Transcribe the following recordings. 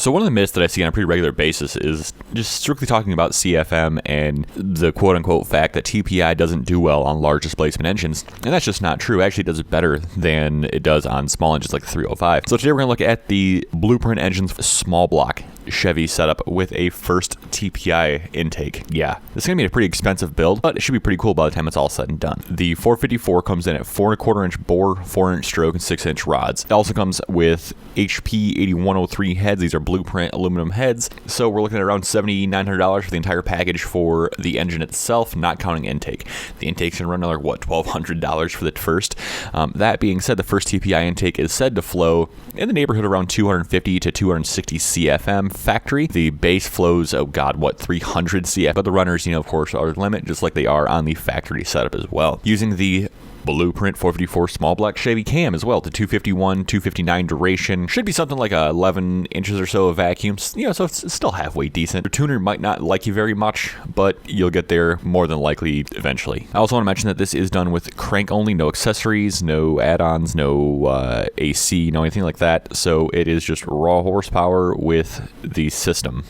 So one of the myths that I see on a pretty regular basis is just strictly talking about CFM and the quote-unquote fact that TPI doesn't do well on large displacement engines, and that's just not true. It actually does better than it does on small engines like the 305. So today we're going to look at the Blueprint Engines small block Chevy setup with a First TPI intake. Yeah, this is going to be a pretty expensive build, but it should be pretty cool by the time it's all said and done. The 454 comes in at 4¼ inch bore, 4-inch stroke, and 6-inch rods. It also comes with HP 8103 heads. These are Blueprint aluminum heads. So we're looking at around $7,900 for the entire package for the engine itself, not counting intake. The intake's going to run another, $1,200 for the first. That being said, the First TPI intake is said to flow in the neighborhood around 250 to 260 CFM factory. The base flows, 300 CF, but the runners, of course, are the limit, just like they are on the factory setup as well. Using the Blueprint 454 small block Chevy cam as well, to 251, 259 duration. Should be something like 11 inches or so of vacuum, so it's still halfway decent. Your tuner might not like you very much, but you'll get there more than likely eventually. I also want to mention that this is done with crank only, no accessories, no add-ons, no AC, no anything like that. So it is just raw horsepower with the system.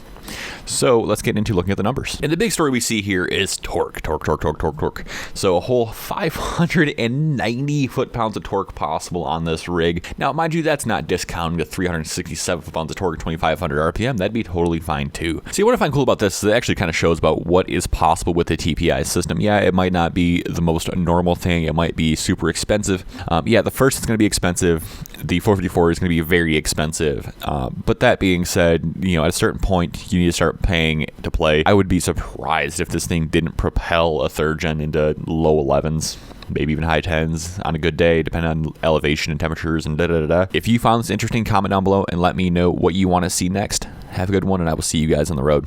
So let's get into looking at the numbers. And the big story we see here is torque. So a whole 590 foot-pounds of torque possible on this rig. Now, mind you, that's not discounting the 367 foot-pounds of torque at 2,500 RPM. That'd be totally fine too. See, what I find cool about this is it actually kind of shows about what is possible with the TPI system. Yeah, it might not be the most normal thing. It might be super expensive. The first is going to be expensive. The 454 is going to be very expensive. But that being said, at a certain point, you need to start paying to play. I would be surprised if this thing didn't propel a third gen into low 11s, maybe even high 10s on a good day, depending on elevation and temperatures and da-da-da-da. If you found this interesting, comment down below and let me know what you want to see next. Have a good one, and I will see you guys on the road.